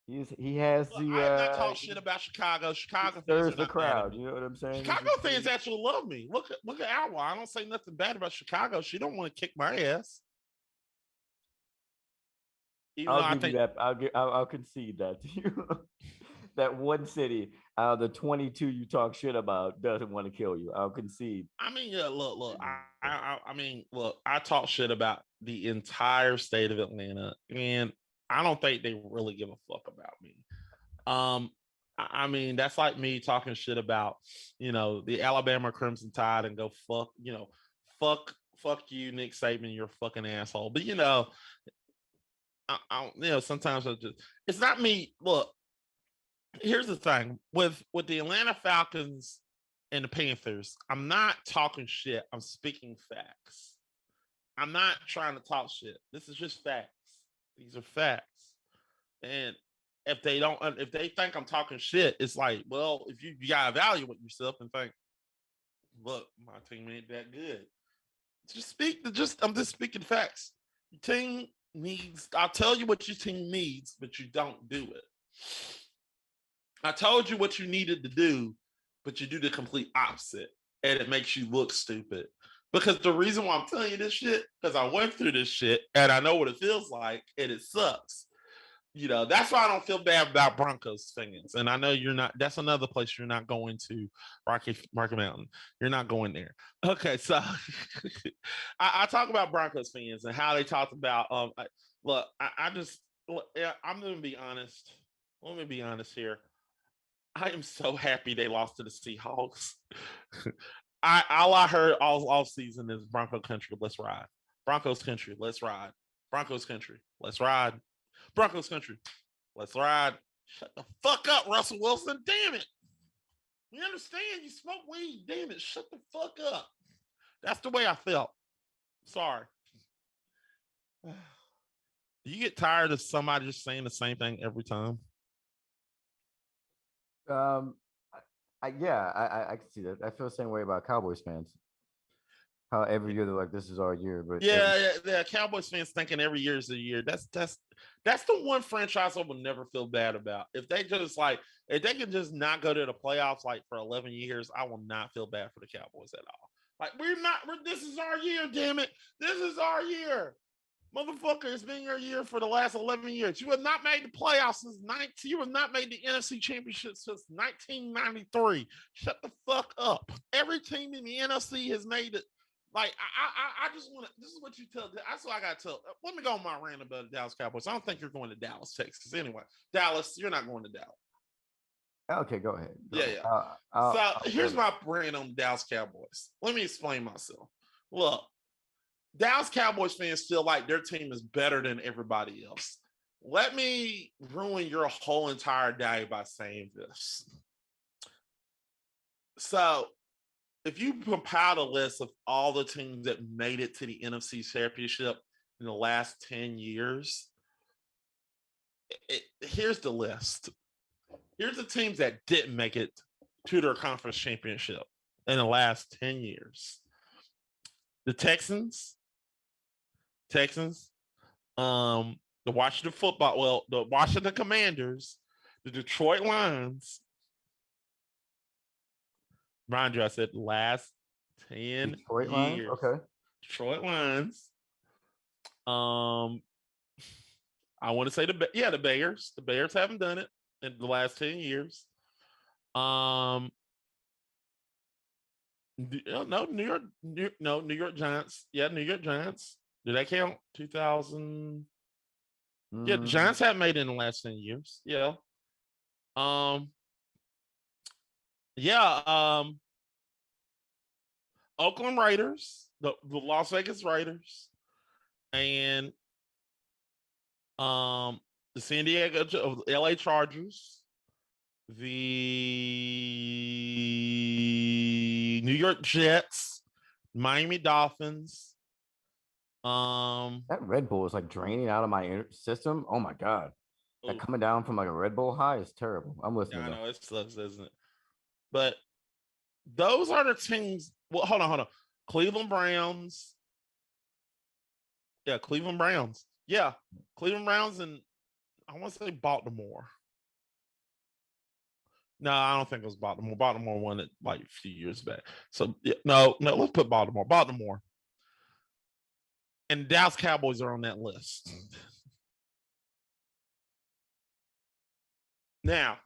he has the. I have not talk shit about Chicago. Chicago fans the crowd. You know what I'm saying? Chicago fans actually love me. Look at Alwa. I don't say nothing bad about Chicago. She don't want to kick my ass. I'll concede that to you. That one city out of the 22 you talk shit about doesn't want to kill you. I'll concede. I mean, yeah, look. I mean, look. I talk shit about the entire state of Atlanta, and I don't think they really give a fuck about me. I mean, that's like me talking shit about, the Alabama Crimson Tide and go fuck you, Nick Saban, you're a fucking asshole. But sometimes it's not me. Look, here's the thing with the Atlanta Falcons and the Panthers. I'm not talking shit. I'm speaking facts. I'm not trying to talk shit. This is just facts. These are facts. And if they think I'm talking shit, it's like, well, if you gotta evaluate yourself and think, look, my team ain't that good. I'm just speaking facts. Your team needs, I'll tell you what your team needs, but you don't do it. I told you what you needed to do, but you do the complete opposite. And it makes you look stupid. Because the reason why I'm telling you this shit, because I went through this shit and I know what it feels like and it sucks. That's why I don't feel bad about Broncos fans. And I know you're not, that's another place you're not going to, Rocky Mountain. You're not going there. Okay, so I talk about Broncos fans and how they talked about, I'm going to be honest. Let me be honest here. I am so happy they lost to the Seahawks. All I heard all season is Bronco country, let's ride. Broncos country, let's ride. Broncos country, let's ride. Broncos country, let's ride. Shut the fuck up, Russell Wilson. Damn it. You understand? You smoke weed. Damn it. Shut the fuck up. That's the way I felt. Sorry. Do you get tired of somebody just saying the same thing every time? I can see that. I feel the same way about Cowboys fans. How every year they're like, "This is our year," but yeah. Cowboys fans thinking every year is a year. That's the one franchise I will never feel bad about. If they can just not go to the playoffs like for 11 years, I will not feel bad for the Cowboys at all. Like this is our year, damn it. This is our year. Motherfucker, it's been your year for the last 11 years. You have not made the playoffs since you have not made the NFC Championship since 1993. Shut the fuck up. Every team in the NFC has made it. Like, I just want to, this is what you tell, that's what I got to tell. Let me go on my rant about the Dallas Cowboys. I don't think you're going to Dallas, Texas. Anyway, Dallas, you're not going to Dallas. Okay, go ahead. Go Yeah, ahead. yeah. So here's my brand on Dallas Cowboys. Let me explain myself. Look, Dallas Cowboys fans feel like their team is better than everybody else. Let me ruin your whole entire day by saying this. So, if you compile a list of all the teams that made it to the NFC Championship in the last 10 years, here's the list. Here's the teams that didn't make it to their conference championship in the last 10 years. The Texans, the the Washington Commanders, the Detroit Lions. Mind you, I said last 10 Detroit years. Lions? Okay. Detroit Lions. I want to say the Bears. The Bears haven't done it in the last 10 years. No, New York Giants. Yeah, New York Giants. Do that count? 2000. Yeah, the Giants haven't made it in the last 10 years. Yeah. Oakland Raiders, the Las Vegas Raiders, and the San Diego LA Chargers, the New York Jets, Miami Dolphins. That Red Bull is like draining out of my system. Oh my god. That coming down from like a Red Bull high is terrible. I'm listening. Yeah, I know it sucks, isn't it? But those are the teams. Well, hold on. Cleveland Browns. Yeah, Cleveland Browns. Yeah, Cleveland Browns, and I want to say Baltimore. No, I don't think it was Baltimore. Baltimore won it like a few years back. So yeah, no, let's put Baltimore. Baltimore. And Dallas Cowboys are on that list. Now,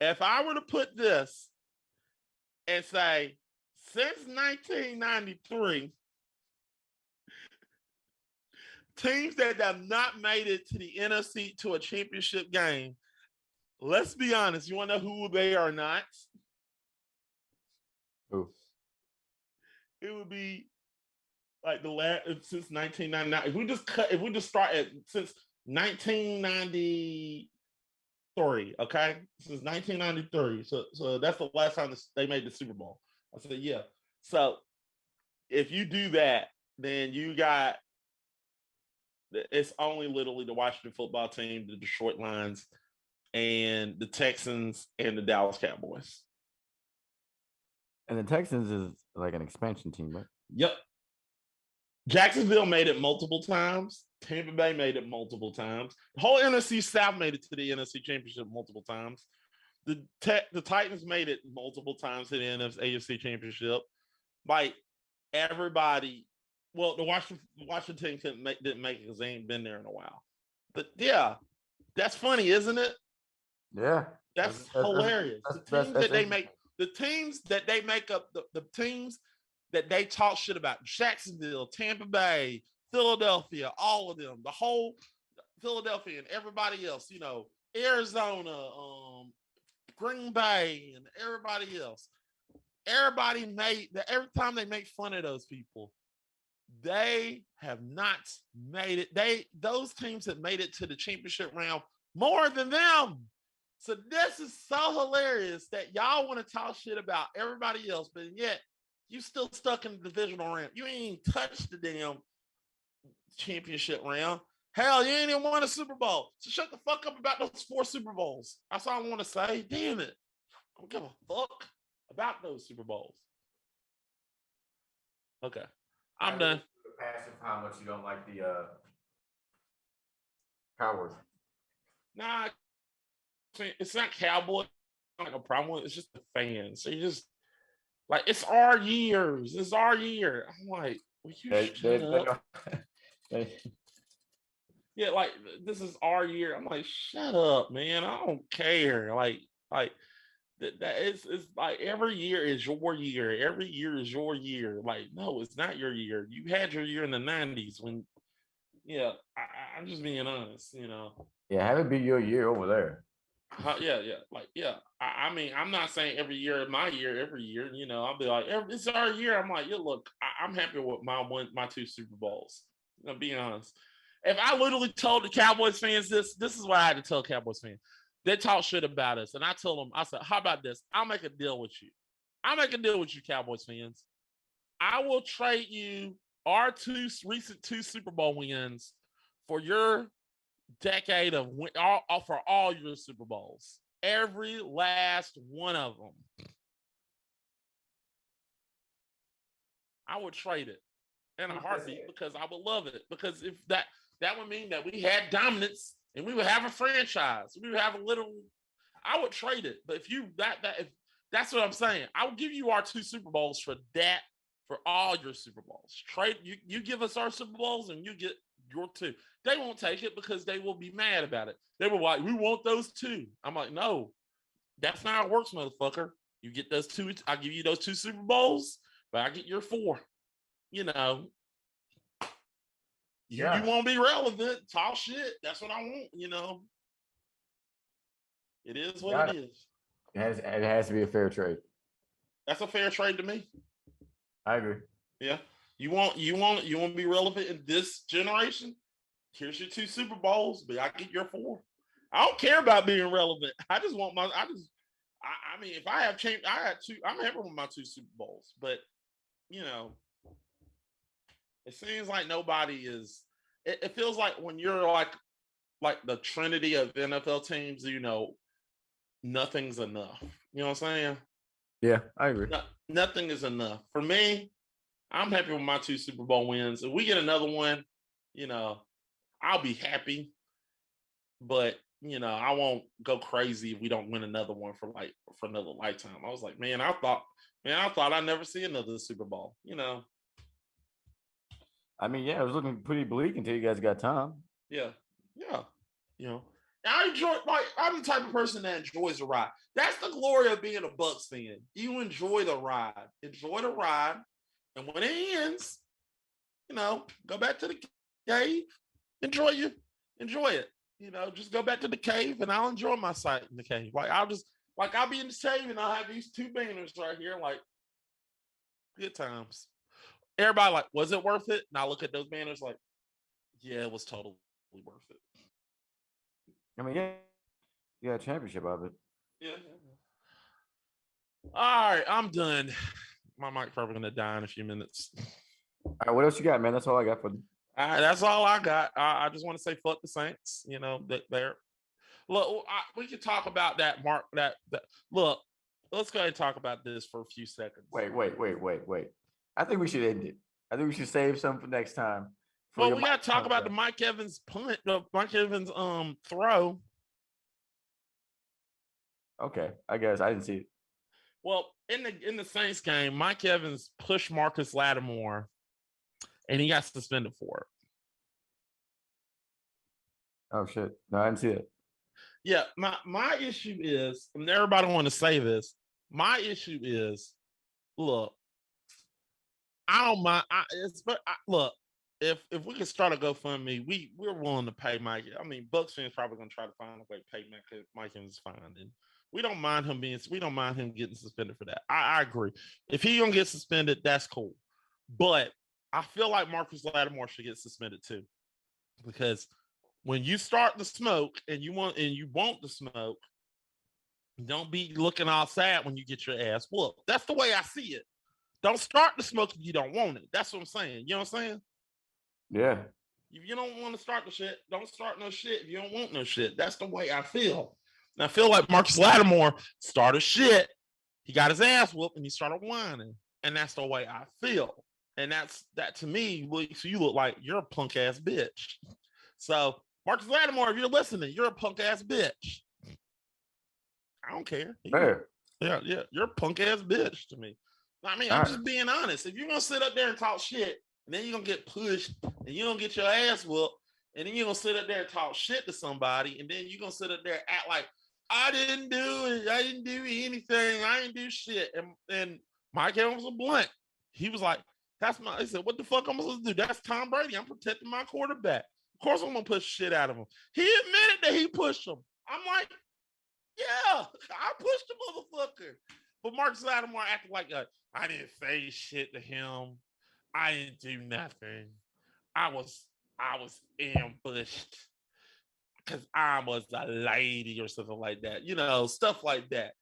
if I were to put this and say, since 1993, teams that have not made it to the NFC to a championship game, let's be honest. You want to know who they are not? Who? It would be like the last since 1999. If we just start at since 1993, okay, since 1993. So that's the last time they made the Super Bowl. I said, yeah. So if you do that, then you got it's only literally the Washington football team, the Detroit Lions, and the Texans and the Dallas Cowboys. And the Texans is like an expansion team, right? Yep. Jacksonville made it multiple times. Tampa Bay made it multiple times. The whole NFC South made it to the NFC Championship multiple times. The Titans made it multiple times to the AFC Championship. Like everybody, well, the Washington didn't make it because they ain't been there in a while. But yeah, that's funny, isn't it? Yeah, that's hilarious. The teams that they make up, the teams that they talk shit about: Jacksonville, Tampa Bay, Philadelphia, all of them, the whole Philadelphia and everybody else, Arizona, Green Bay, and everybody else. Every time they make fun of those people, they have not made it. Those teams have made it to the championship round more than them. So this is so hilarious that y'all want to talk shit about everybody else, but yet you still stuck in the divisional round. You ain't even touched the damn championship round. Hell, you ain't even won a Super Bowl. So shut the fuck up about those 4 Super Bowls. That's all I want to say. Damn it. I don't give a fuck about those Super Bowls. Okay. I'm done. Passive how much you don't like the Cowboys. Nah, it's not Cowboys. Like a problem with it's just the fans. So you just like it's our years. It's our year. I'm like, will you shut up? Yeah, like this is our year. I'm like, shut up, man. I don't care. Like that it's like every year is your year. Every year is your year. Like, no, it's not your year. You had your year in the 90s when I'm just being honest, Yeah, have it be your year over there. Yeah. Like, yeah. I mean, I'm not saying every year, my year, every year. You know, I'll be like, it's our year. I'm like, yeah, look, I'm happy with my 2 Super Bowls. I'm being honest. If I literally told the Cowboys fans this is what I had to tell Cowboys fans. They talk shit about us, and I told them, I said, how about this? I'll make a deal with you. I'll make a deal with you, Cowboys fans. I will trade you our recent 2 Super Bowl wins for your decade of for all your Super Bowls. Every last one of them. I would trade it in a heartbeat because I would love it. Because if that would mean that we had dominance and we would have a franchise. We would have a little. I would trade it. But if that's what I'm saying, I will give you our 2 Super Bowls for that, for all your Super Bowls. Trade you give us our Super Bowls and you get your 2. They won't take it because they will be mad about it. They were like, we want those 2. I'm like, no, that's not how it works, motherfucker. You get those 2. I'll give you those 2 Super Bowls, but I get your 4. You know, you won't be relevant. Talk shit. That's what I want. You know, it is what it is. It has to be a fair trade. That's a fair trade to me. I agree. Yeah. You want to be relevant in this generation? Here's your 2 Super Bowls, but I get your 4. I don't care about being relevant. I just want I mean, if I have changed, I had 2. I'm happy with my 2 Super Bowls, but you know, it seems like nobody is. It feels like when you're like the trinity of NFL teams, you know, nothing's enough. You know what I'm saying? Yeah, I agree. Nothing is enough for me. I'm happy with my 2 Super Bowl wins. If we get another one, you know, I'll be happy. But you know, I won't go crazy if we don't win another one for another lifetime. I was like, man, I thought I'd never see another Super Bowl. You know. I mean, yeah, it was looking pretty bleak until you guys got Tom. Yeah. You know, I enjoy. I'm the type of person that enjoys the ride. That's the glory of being a Bucks fan. You enjoy the ride. Enjoy the ride, and when it ends, you know, go back to the cave. Enjoy it. You know, just go back to the cave, and I'll enjoy my sight in the cave. I'll be in the cave, and I'll have these 2 banners right here, like good times. Everybody like, was it worth it? And I look at those banners like, yeah, it was totally worth it. I mean, yeah, you got a championship of it. Yeah. All right, I'm done. My mic's probably gonna die in a few minutes. All right, what else you got, man? That's all I got for you. All right, that's all I got. I just want to say fuck the Saints. You know, they're look. We can talk about that. Mark, that look. Let's go ahead and talk about this for a few seconds. Wait. I think we should end it. I think we should save some for next time. Well, we got to talk about the Mike Evans punt, the Mike Evans throw. Okay, I guess I didn't see it. Well, in the Saints game, Mike Evans pushed Marcus Lattimore, and he got suspended for it. Oh shit! No, I didn't see it. Yeah, my issue is, and everybody want to say this. My issue is, look, I don't mind. Look, if we can start a GoFundMe, we're willing to pay Mike. I mean, Bucks fans probably gonna try to find a way to pay Mike Evans fine, and we don't mind him getting suspended for that. I agree. If he gonna get suspended, that's cool. But I feel like Marcus Lattimore should get suspended too, because when you start the smoke and you want the smoke, don't be looking all sad when you get your ass whooped. That's the way I see it. Don't start the smoke if you don't want it. That's what I'm saying. You know what I'm saying? Yeah. If you don't want to start the shit, don't start no shit if you don't want no shit. That's the way I feel. And I feel like Marcus Lattimore started shit. He got his ass whooped and he started whining. And that's the way I feel. And that to me, so you look like you're a punk ass bitch. So Marcus Lattimore, if you're listening, you're a punk ass bitch. I don't care. Yeah, you're a punk ass bitch to me. I mean, I'm just being honest. If you're gonna sit up there and talk shit, and then you're gonna get pushed, and you're gonna get your ass whooped, and then you're gonna sit up there and talk shit to somebody, and then you're gonna sit up there and act like I didn't do it, I didn't do anything, I didn't do shit. And Mike Evans was blunt. He was like, he said, what the fuck I'm supposed to do? That's Tom Brady. I'm protecting my quarterback. Of course I'm gonna push shit out of him. He admitted that he pushed him. I'm like, Yeah, I pushed the motherfucker. But Marcus Lattimore acted like I didn't say shit to him. I didn't do nothing. I was ambushed because I was a lady or something like that. You know, stuff like that.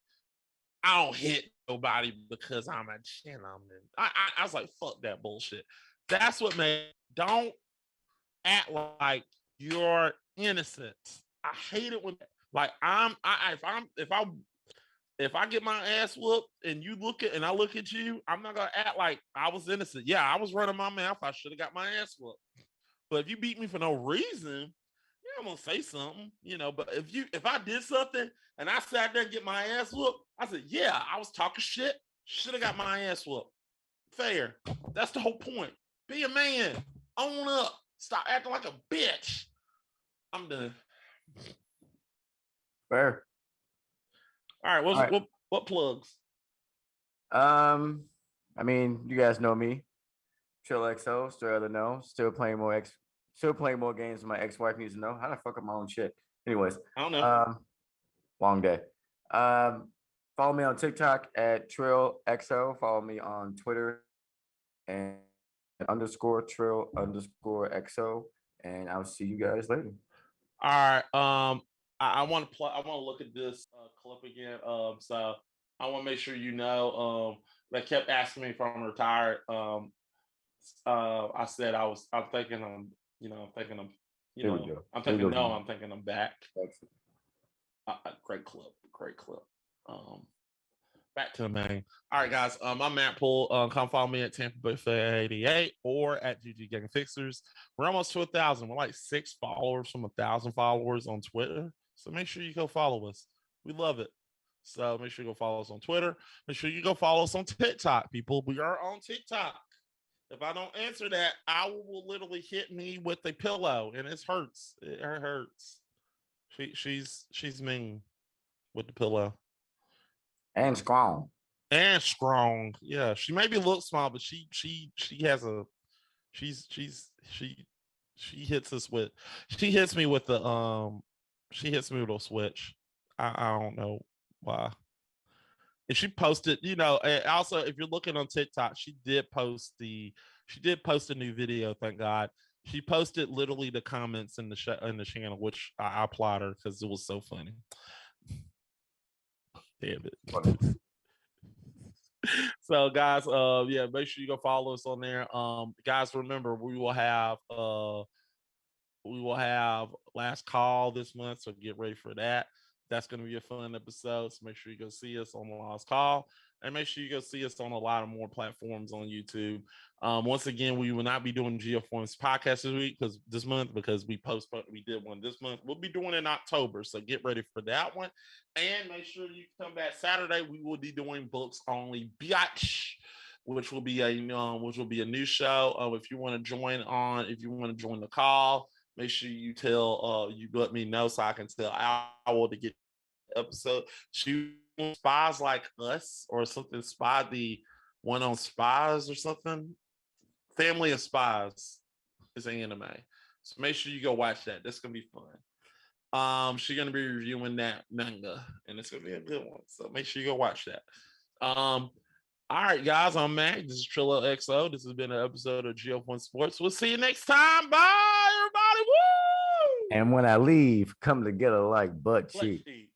I don't hit nobody because I'm a gentleman. I was like, fuck that bullshit. That's what made. Don't act like you're innocent. I hate it when like if I get my ass whooped and you look at and I look at you, I'm not gonna act like I was innocent. Yeah, I was running my mouth. I should have got my ass whooped. But if you beat me for no reason, yeah, I'm gonna say something, you know. But if I did something and I sat there and get my ass whooped, I said, yeah, I was talking shit. Should have got my ass whooped. Fair. That's the whole point. Be a man. Own up. Stop acting like a bitch. I'm done. Fair. All right. What plugs? I mean, you guys know me. Chill XO, still other know. Still playing more games my ex-wife needs to know. How the fuck up my own shit? Anyways, I don't know. Long day. Follow me on TikTok at Trill XO. Follow me on Twitter and _Trill _XO. And I'll see you guys later. All right. I want to look at this clip again. So I want to make sure you know. They kept asking me if I'm retired. I said I'm thinking I'm thinking I'm back. Great clip. Back to the main. All right, guys. I'm Matt Poole. Come follow me at Tampa Bay Fair 88 or at GG Gamefixers. We're almost to 1,000. We're like 6 followers from 1,000 followers on Twitter. So make sure you go follow us. We love it. So make sure you go follow us on Twitter. Make sure you go follow us on TikTok, people. We are on TikTok. If I don't answer that, Owl will literally hit me with a pillow, and it hurts. It hurts. She's mean with the pillow. And strong. Yeah, she maybe looks small, but she has a she hits us with she hits me with the she hits me with a switch. I don't know why. And she posted, you know, and also if you're looking on TikTok, she did post a new video, thank God. She posted literally the comments in the channel, which I applaud her because it was so funny. Damn it. So guys, yeah, make sure you go follow us on there. Guys, remember we will have last call this month, so get ready for that. That's going to be a fun episode. So make sure you go see us on the last call, and make sure you go see us on a lot of more platforms on YouTube. Once again, we will not be doing gf1's podcast this week because we did one this month. We'll be doing it in October, so get ready for that one. And make sure you come back Saturday. We will be doing books only, biatch, which will be a new show. If you want to join the call, make sure you you let me know so I can tell Owl to get the episode. She Spies Like Us or something. The one on Spies or something. Family of Spies is an anime. So make sure you go watch that. That's gonna be fun. She's gonna be reviewing that manga, and it's gonna be a good one. So make sure you go watch that. All right, guys, I'm Mac. This is Trillo XO. This has been an episode of gf1 Sports. We'll see you next time. Bye, everybody. Woo! And when I leave, come together like butt cheek.